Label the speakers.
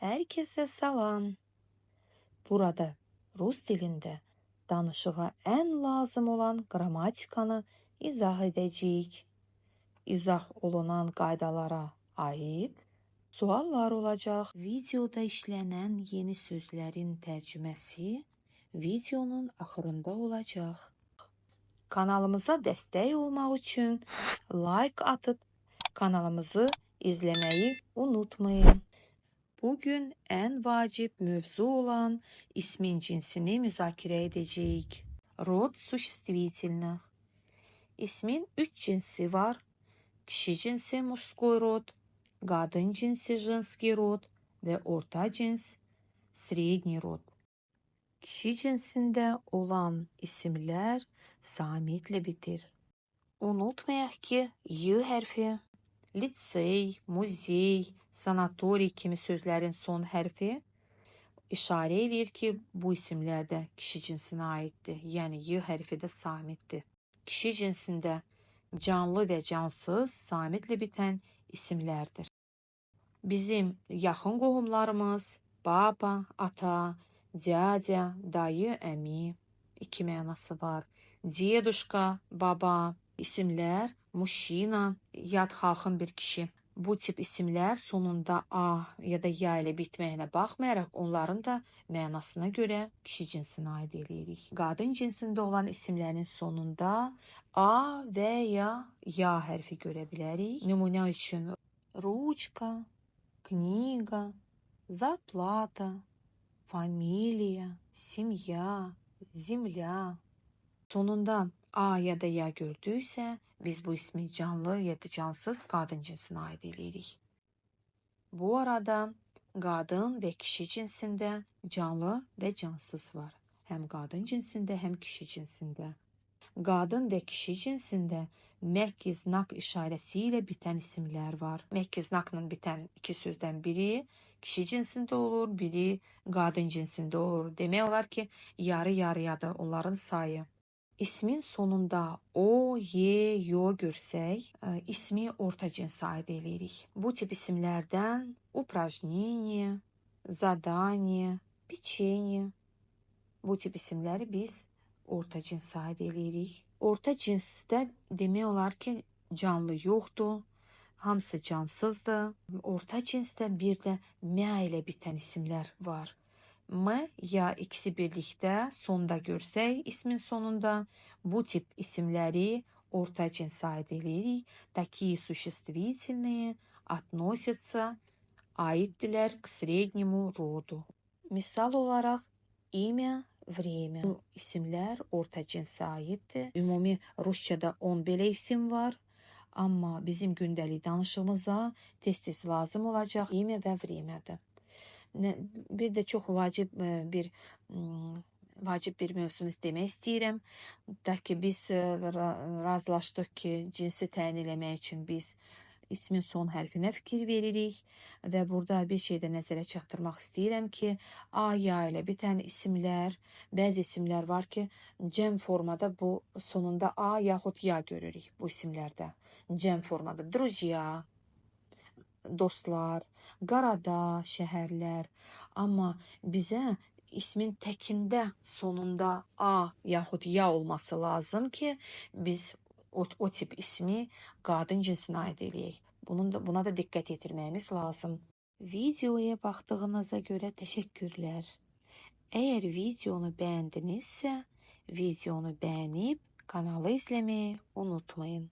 Speaker 1: Herkese salam. Burada Rus dilində danışığa ən lazım olan qrammatikanı izah edəcəyik. İzah olunan qaydalara aid suallar olacaq. Videoda işlənən yeni sözlərin tərcüməsi videonun axırında olacaq. Kanalımıza dəstək olmaq üçün like atıb kanalımızı izləməyi unutmayın. Bugün en vacip mövzu olan ismin cinsini müzakere edeceğiz. Rod существительных. İsmin 3 cinsi var. Kişi cinsi мужской род, kadın cinsi женский род ve orta cins средний род. Kişi cinsinde olan isimler samitle bitir. Unutmayaq ki y hərfi lisey, muzey, sanatoriy kimi sözlərin son hərfi işarə edir ki, bu isimlər də kişi cinsinə aiddir. Yəni, y hərfi də samitdir. Kişi cinsində canlı və cansız samitlə bitən isimlərdir. Bizim yaxın qohumlarımız baba, ata, dядя, dayı, əmi iki mənası var. Dедушка, baba isimlər mужчина, yad xalqın bir kişi. Bu tip isimlər sonunda a ya da ya ilə bitməyinə baxmayaraq onların da mənasına görə kişi cinsinə aid edirik. Qadın cinsində olan isimlərin sonunda a və ya hərfi görə bilərik. Nümunə üçün ручка, книга, зарплата, familiya, семья, земля. Sonunda a ya da ya gördüksə, biz bu ismi canlı ya da cansız qadın cinsinə aid edirik. Bu arada qadın və kişi cinsində canlı və cansız var. Həm qadın cinsində, həm kişi cinsində. Qadın və kişi cinsində məhk znak işarəsi ilə bitən isimlər var. Məhk znakla bitən iki sözdən biri kişi cinsində olur, biri qadın cinsində olur. Demək olar ki, yarı-yarıyadır onların sayı. İsmin sonunda o, ye, yo görsək, ismi orta cinsə aid edirik. Bu tip isimlərdən упражнение, задание, печенье. Bu tip isimləri biz orta cinsə aid edirik. Orta cinsdə demək olar ki, canlı yoxdur, hamısı cansızdır. Orta cinsdə bir də mə ilə bitən isimlər var. M, ya ikisi birlikdə sonda görsək ismin sonunda bu tip isimləri orta cinsə aid edirik. Такие существительные относятся, aiddirlər к среднему роду. Misal olaraq imя, время. Bu isimlər orta cinsə aiddir. Ümumi Rusçada 10 belə isim var. Amma bizim gündəlik danışığımıza tez-tez lazım olacaq imя və времяdır. Bir də çox vacib bir mövzunu demək istəyirəm. Ki biz razılaşdıq ki, cinsi təyin eləmək üçün biz ismin son hərfinə fikir veririk və burada bir şey də nəzərə çatdırmaq istəyirəm ki, a, ya ilə bitən isimlər, bəzi isimlər var ki, cəm formada bu sonunda a yaxud ya görürük bu isimlərdə. Cəm formada друзья, dostlar, qarada, şəhərlər. Amma bizə ismin təkində sonunda a yaxud ya olması lazım ki, biz o tip ismi qadın cinsinə aid eləyək. Buna da diqqət yetirməyimiz lazım. Videoya baxdığınıza görə təşəkkürlər. Əgər videonu bəyəndinizsə, videonu bəyənib kanalı izləməyi unutmayın.